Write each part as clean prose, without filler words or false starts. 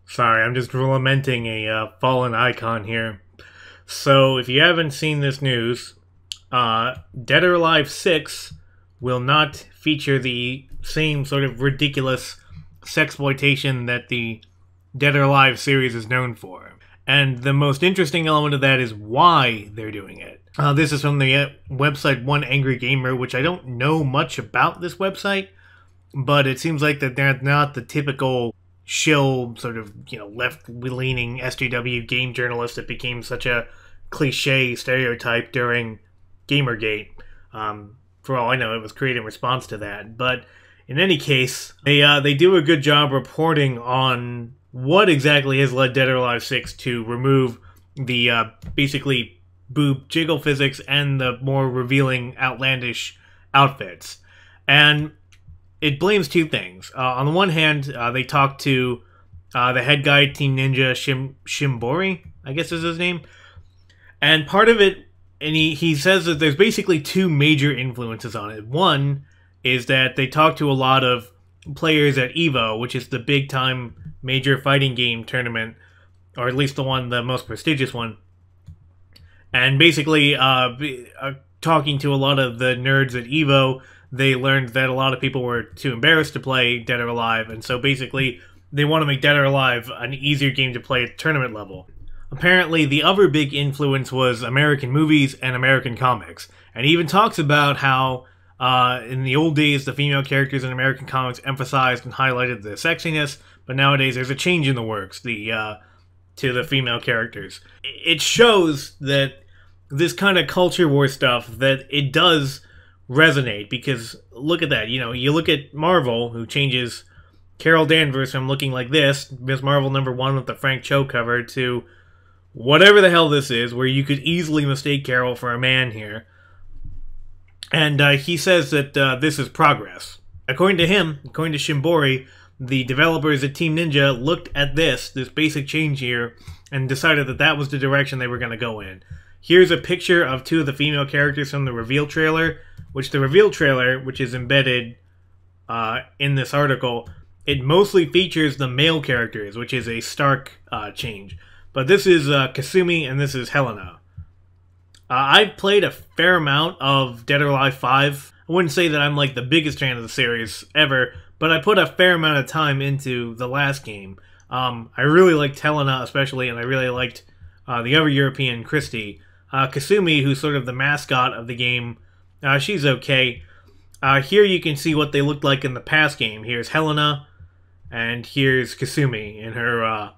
Sorry, I'm just lamenting a fallen icon here. So, if you haven't seen this news, Dead or Alive 6 will not feature the same sort of ridiculous sexploitation that the Dead or Alive series is known for. And the most interesting element of that is why they're doing it. This is from the website One Angry Gamer, which I don't know much about this website, but it seems like that they're not the typical shill sort of, left-leaning SJW game journalist that became such a cliche stereotype during Gamergate. For all I know, it was created in response to that. But in any case, they do a good job reporting on what exactly has led Dead or Alive 6 to remove the basically boob jiggle physics and the more revealing outlandish outfits. And it blames two things. On the one hand, they talked to the head guy, Team Ninja Shimbori, I guess is his name. And part of it, and he says that there's basically two major influences on it. One is that they talked to a lot of players at EVO, which is the big-time major fighting game tournament, or at least the most prestigious one. And basically, talking to a lot of the nerds at EVO, they learned that a lot of people were too embarrassed to play Dead or Alive, and so basically they want to make Dead or Alive an easier game to play at tournament level. Apparently, the other big influence was American movies and American comics, and he even talks about how in the old days the female characters in American comics emphasized and highlighted the sexiness, but nowadays there's a change in the works to the female characters. It shows that this kind of culture war stuff, that it does resonate, because look at that. You look at Marvel, who changes Carol Danvers from looking like this, Ms. Marvel #1 with the Frank Cho cover, to whatever the hell this is, where you could easily mistake Carol for a man here. And he says that this is progress. According to him, according to Shimbori, the developers at Team Ninja looked at this basic change here, and decided that that was the direction they were going to go in. Here's a picture of two of the female characters from the reveal trailer, which the reveal trailer, which is embedded in this article, it mostly features the male characters, which is a stark change. But this is Kasumi and this is Helena. I've played a fair amount of Dead or Alive 5. I wouldn't say that I'm like the biggest fan of the series ever, but I put a fair amount of time into the last game. I really liked Helena especially, and I really liked the other European, Christy. Kasumi, who's sort of the mascot of the game, she's okay. Here you can see what they looked like in the past game. Here's Helena, and here's Kasumi in her...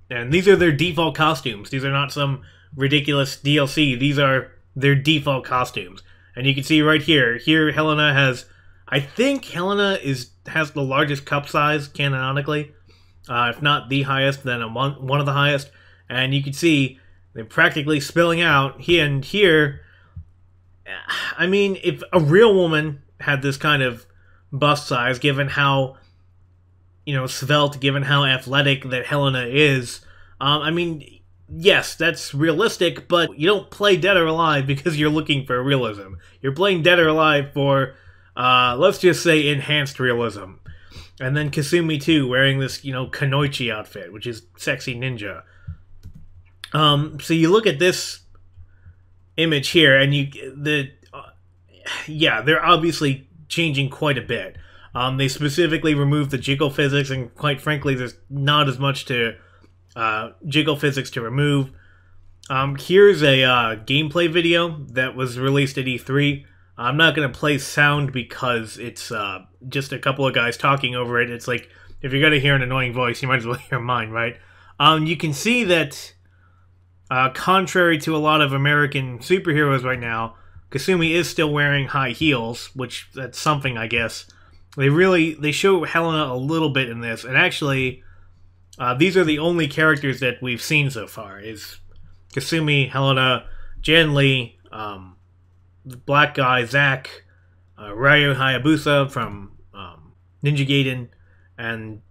and these are their default costumes. These are not some ridiculous DLC. These are their default costumes. And you can see right here. Here Helena has... I think Helena has the largest cup size, canonically. If not the highest, then one of the highest. And you can see they're practically spilling out. Here, I mean, if a real woman had this kind of bust size, given how, svelte, given how athletic that Helena is, I mean, yes, that's realistic, but you don't play Dead or Alive because you're looking for realism. You're playing Dead or Alive for, let's just say, enhanced realism. And then Kasumi, too, wearing this, Kanoichi outfit, which is sexy ninja. So you look at this image here, and they're obviously changing quite a bit. They specifically removed the jiggle physics, and quite frankly, there's not as much to jiggle physics to remove. Here's a gameplay video that was released at E3. I'm not going to play sound because it's just a couple of guys talking over it. It's like, if you're going to hear an annoying voice, you might as well hear mine, right? You can see that, contrary to a lot of American superheroes right now, Kasumi is still wearing high heels, which that's something, I guess. They show Helena a little bit in this, and actually, these are the only characters that we've seen so far, is Kasumi, Helena, Jan Lee, the black guy, Zack, Ryu Hayabusa from Ninja Gaiden, and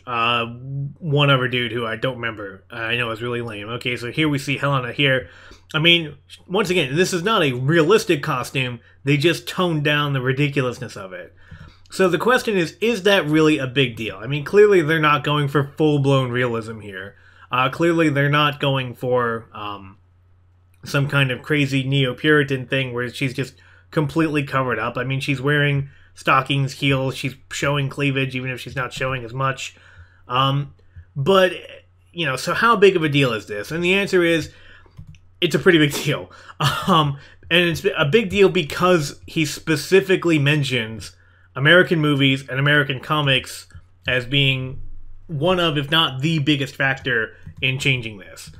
one other dude who I don't remember. I know is really lame. Okay, so here we see Helena here. I mean, once again, this is not a realistic costume. They just toned down the ridiculousness of it. So the question is that really a big deal? I mean, clearly they're not going for full-blown realism here. Clearly they're not going for some kind of crazy neo-Puritan thing where she's just completely covered up. I mean, she's wearing stockings, heels, she's showing cleavage, even if she's not showing as much. But, you know, so how big of a deal is this? And the answer is, it's a pretty big deal. And it's a big deal because he specifically mentions American movies and American comics as being one of, if not the biggest factor in changing this.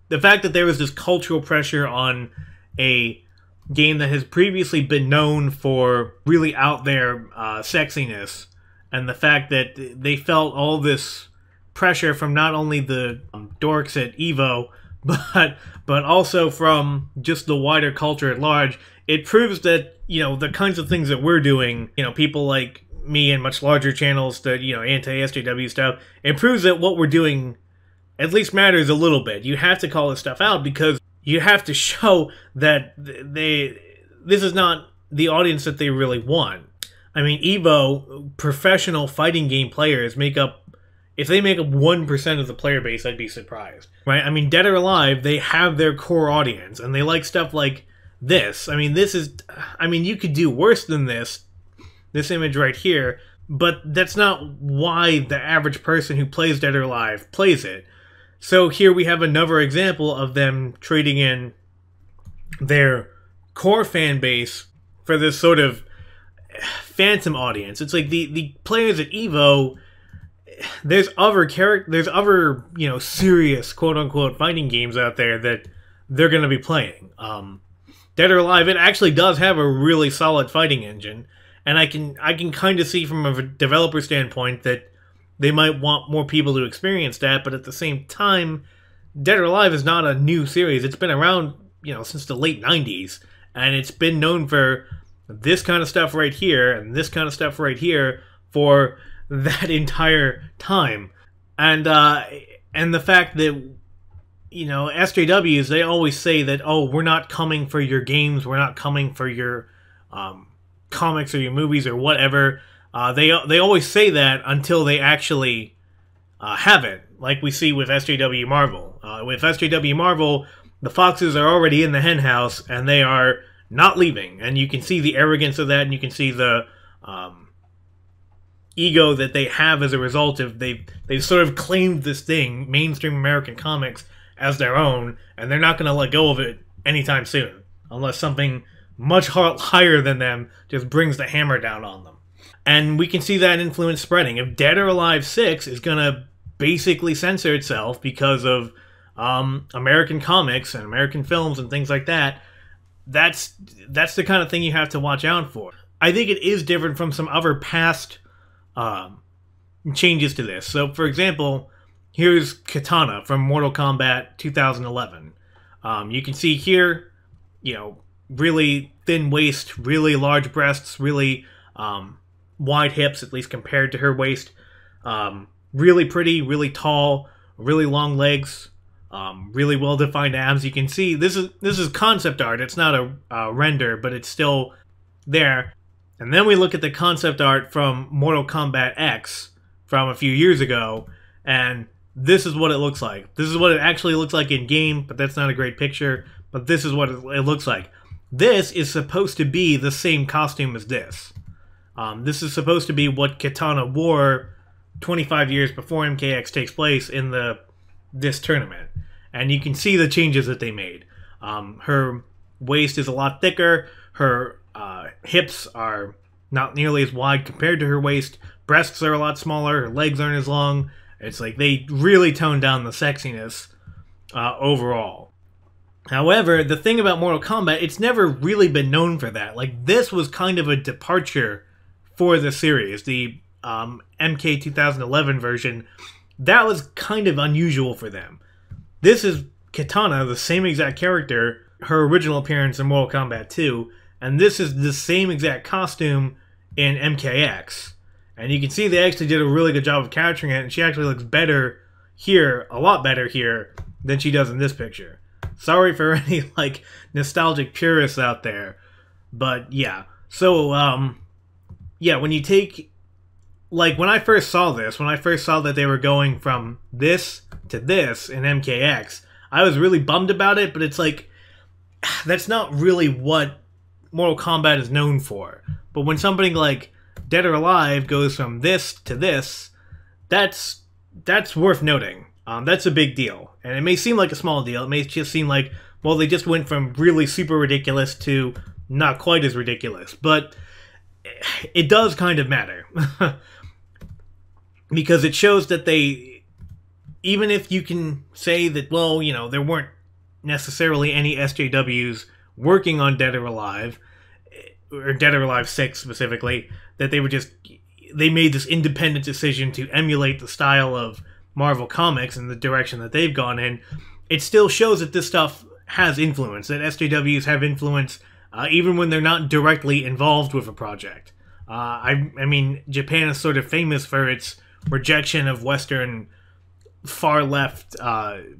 The fact that there was this cultural pressure on a game that has previously been known for really out there sexiness, and the fact that they felt all this pressure from not only the dorks at EVO, but also from just the wider culture at large, it proves that, you know, the kinds of things that we're doing, you know, people like me and much larger channels that, you know, anti-SJW stuff, it proves that what we're doing at least matters a little bit. You have to call this stuff out because you have to show that this is not the audience that they really want. I mean, EVO, professional fighting game players make up, if they make up 1% of the player base, I'd be surprised, right? I mean, Dead or Alive, they have their core audience, and they like stuff like this. I mean, you could do worse than this image right here, but that's not why the average person who plays Dead or Alive plays it. So here we have another example of them trading in their core fan base for this sort of phantom audience. It's like the players at EVO, there's other you know, serious quote unquote fighting games out there that they're going to be playing. Dead or Alive, it actually does have a really solid fighting engine, and I can kind of see from a developer standpoint that they might want more people to experience that, but at the same time, Dead or Alive is not a new series. It's been around, you know, since the late 90s, and it's been known for this kind of stuff right here and this kind of stuff right here for that entire time. And the fact that, you know, SJWs, they always say that, oh, we're not coming for your games, we're not coming for your comics or your movies or whatever. They always say that until they actually have it, like we see with SJW Marvel. With SJW Marvel, the foxes are already in the hen house, and they are not leaving. And you can see the arrogance of that, and you can see the ego that they have as a result of they've sort of claimed this thing, mainstream American comics, as their own, and they're not going to let go of it anytime soon, unless something much higher than them just brings the hammer down on them. And we can see that influence spreading. If Dead or Alive 6 is going to basically censor itself because of American comics and American films and things like that, that's the kind of thing you have to watch out for. I think it is different from some other past changes to this. So, for example, here's Katana from Mortal Kombat 2011. You can see here, you know, really thin waist, really large breasts, really wide hips, at least compared to her waist. Really pretty, really tall, really long legs, really well-defined abs. You can see this is concept art. It's not a render, but it's still there. And then we look at the concept art from Mortal Kombat X from a few years ago, and this is what it looks like. This is what it actually looks like in game, but that's not a great picture. But this is what it looks like. This is supposed to be the same costume as this. This is supposed to be what Katana wore 25 years before MKX takes place in this tournament. And you can see the changes that they made. Her waist is a lot thicker. Her hips are not nearly as wide compared to her waist. Breasts are a lot smaller. Her legs aren't as long. It's like they really toned down the sexiness overall. However, the thing about Mortal Kombat, it's never really been known for that. Like, this was kind of a departure for the series. The MK 2011 version, that was kind of unusual for them. This is Katana, the same exact character, her original appearance in Mortal Kombat 2, and this is the same exact costume in MKX. And you can see they actually did a really good job of capturing it, and she actually looks better here, a lot better here, than she does in this picture. Sorry for any, like, nostalgic purists out there, but yeah. So, yeah, when you take, like, when I first saw this, when I first saw that they were going from this to this in MKX, I was really bummed about it, but it's like, that's not really what Mortal Kombat is known for. But when something like Dead or Alive goes from this to this, that's worth noting. That's a big deal. And it may seem like a small deal. It may just seem like, well, they just went from really super ridiculous to not quite as ridiculous. But it does kind of matter. Because it shows that they, even if you can say that, well, you know, there weren't necessarily any SJWs working on Dead or Alive, or Dead or Alive 6 specifically, that they made this independent decision to emulate the style of Marvel Comics and the direction that they've gone in, it still shows that this stuff has influence, that SJWs have influence, even when they're not directly involved with a project. I mean, Japan is sort of famous for its rejection of Western far-left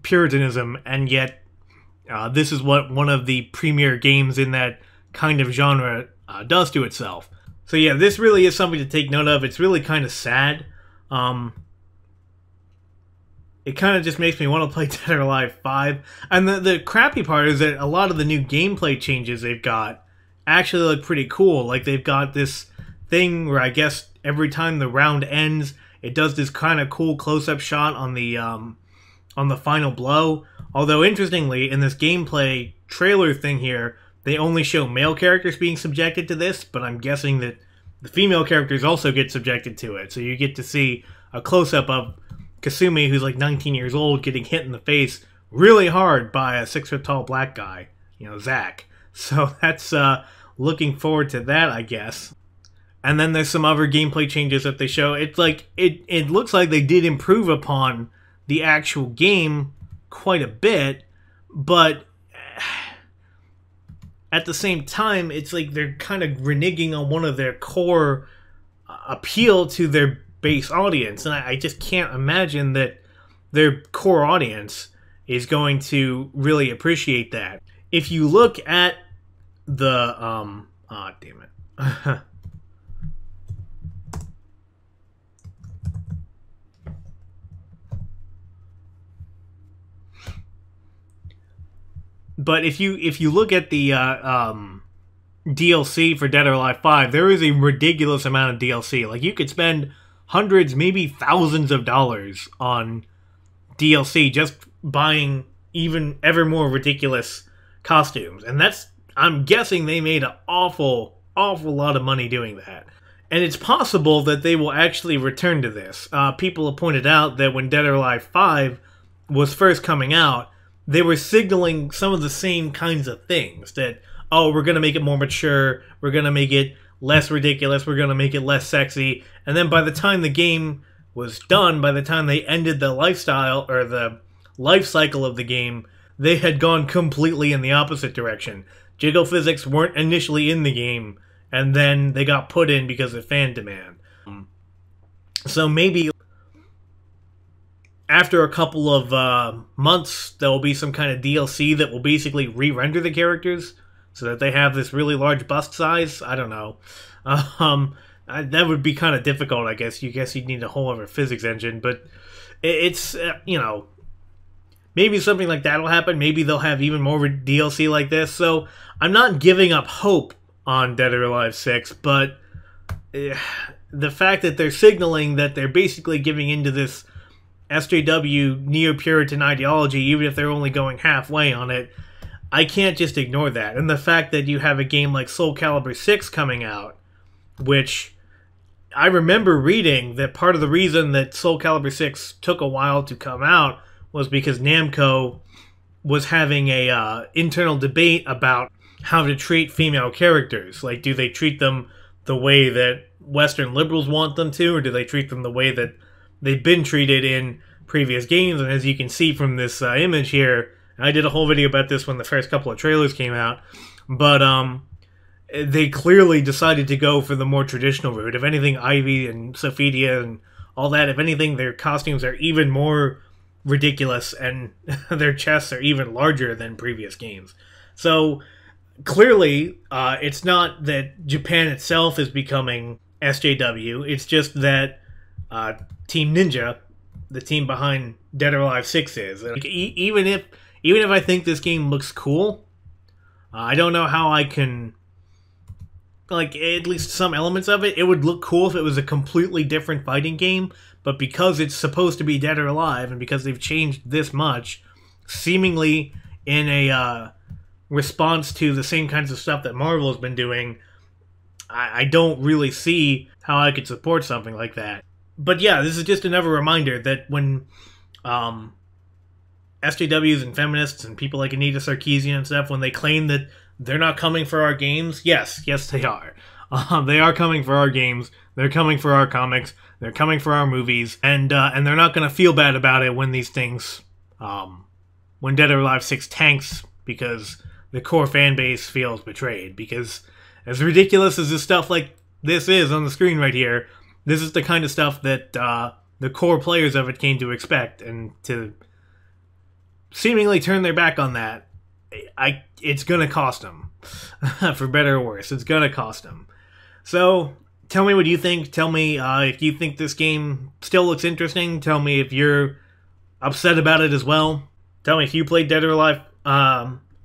Puritanism, and yet this is what one of the premier games in that kind of genre does to itself. So yeah, this really is something to take note of. It's really kind of sad. It kind of just makes me want to play Dead or Alive 5. And the crappy part is that a lot of the new gameplay changes they've got actually look pretty cool. Like, they've got this thing where I guess every time the round ends, it does this kind of cool close-up shot on the final blow. Although, interestingly, in this gameplay trailer thing here, they only show male characters being subjected to this, but I'm guessing that the female characters also get subjected to it. So you get to see a close-up of Kasumi, who's like 19 years old, getting hit in the face really hard by a 6-foot-tall black guy, you know, Zack. So that's looking forward to that, I guess. And then there's some other gameplay changes that they show. It's like it looks like they did improve upon the actual game quite a bit, but at the same time, it's like they're kind of reneging on one of their core appeal to their base audience, and I just can't imagine that their core audience is going to really appreciate that. If you look at the damn it. But if you look at the DLC for Dead or Alive 5, there is a ridiculous amount of DLC. Like, you could spend hundreds, maybe thousands of dollars on DLC just buying even ever more ridiculous costumes. And that's, I'm guessing they made an awful lot of money doing that. And it's possible that they will actually return to this. People have pointed out that when Dead or Alive 5 was first coming out, they were signaling some of the same kinds of things. That, oh, we're going to make it more mature, we're going to make it less ridiculous, we're going to make it less sexy. And then by the time the game was done, by the time they ended the lifestyle, or the life cycle of the game, they had gone completely in the opposite direction. Jiggle physics weren't initially in the game, and then they got put in because of fan demand. So maybe after a couple of months, there will be some kind of DLC that will basically re-render the characters so that they have this really large bust size. I don't know. That would be kind of difficult, I guess. You'd need a whole other physics engine, but it's, you know, maybe something like that will happen. Maybe they'll have even more DLC like this. So I'm not giving up hope on Dead or Alive 6, but the fact that they're signaling that they're basically giving into this SJW neo-Puritan ideology, even if they're only going halfway on it, I can't just ignore that. And the fact that you have a game like Soul Calibur 6 coming out, which I remember reading that part of the reason that Soul Calibur 6 took a while to come out was because Namco was having a internal debate about how to treat female characters. Like, do they treat them the way that Western liberals want them to, or do they treat them the way that they've been treated in previous games? And as you can see from this image here, I did a whole video about this when the first couple of trailers came out, but they clearly decided to go for the more traditional route. If anything, Ivy and Sophidia and all that, if anything, their costumes are even more ridiculous, and their chests are even larger than previous games. So clearly, it's not that Japan itself is becoming SJW. It's just that Team Ninja, the team behind Dead or Alive 6, is. Like, even if I think this game looks cool, I don't know how I can, like, at least some elements of it. It would look cool if it was a completely different fighting game, but because it's supposed to be Dead or Alive, and because they've changed this much, seemingly in a response to the same kinds of stuff that Marvel has been doing, I don't really see how I could support something like that. But yeah, this is just another reminder that when SJWs and feminists and people like Anita Sarkeesian and stuff, when they claim that they're not coming for our games, yes, they are. They are coming for our games. They're coming for our comics. They're coming for our movies, and they're not going to feel bad about it when these things, when Dead or Alive 6 tanks because the core fan base feels betrayed. Because as ridiculous as this stuff like this is on the screen right here, this is the kind of stuff that the core players of it came to expect, and to seemingly turn their back on that, it's gonna cost them. For better or worse, it's gonna cost them. So tell me what you think. Tell me if you think this game still looks interesting. Tell me if you're upset about it as well. Tell me if you played Dead or Alive,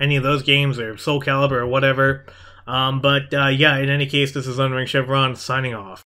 any of those games, or Soul Calibur or whatever. Yeah, in any case, this is Unring Chevron signing off.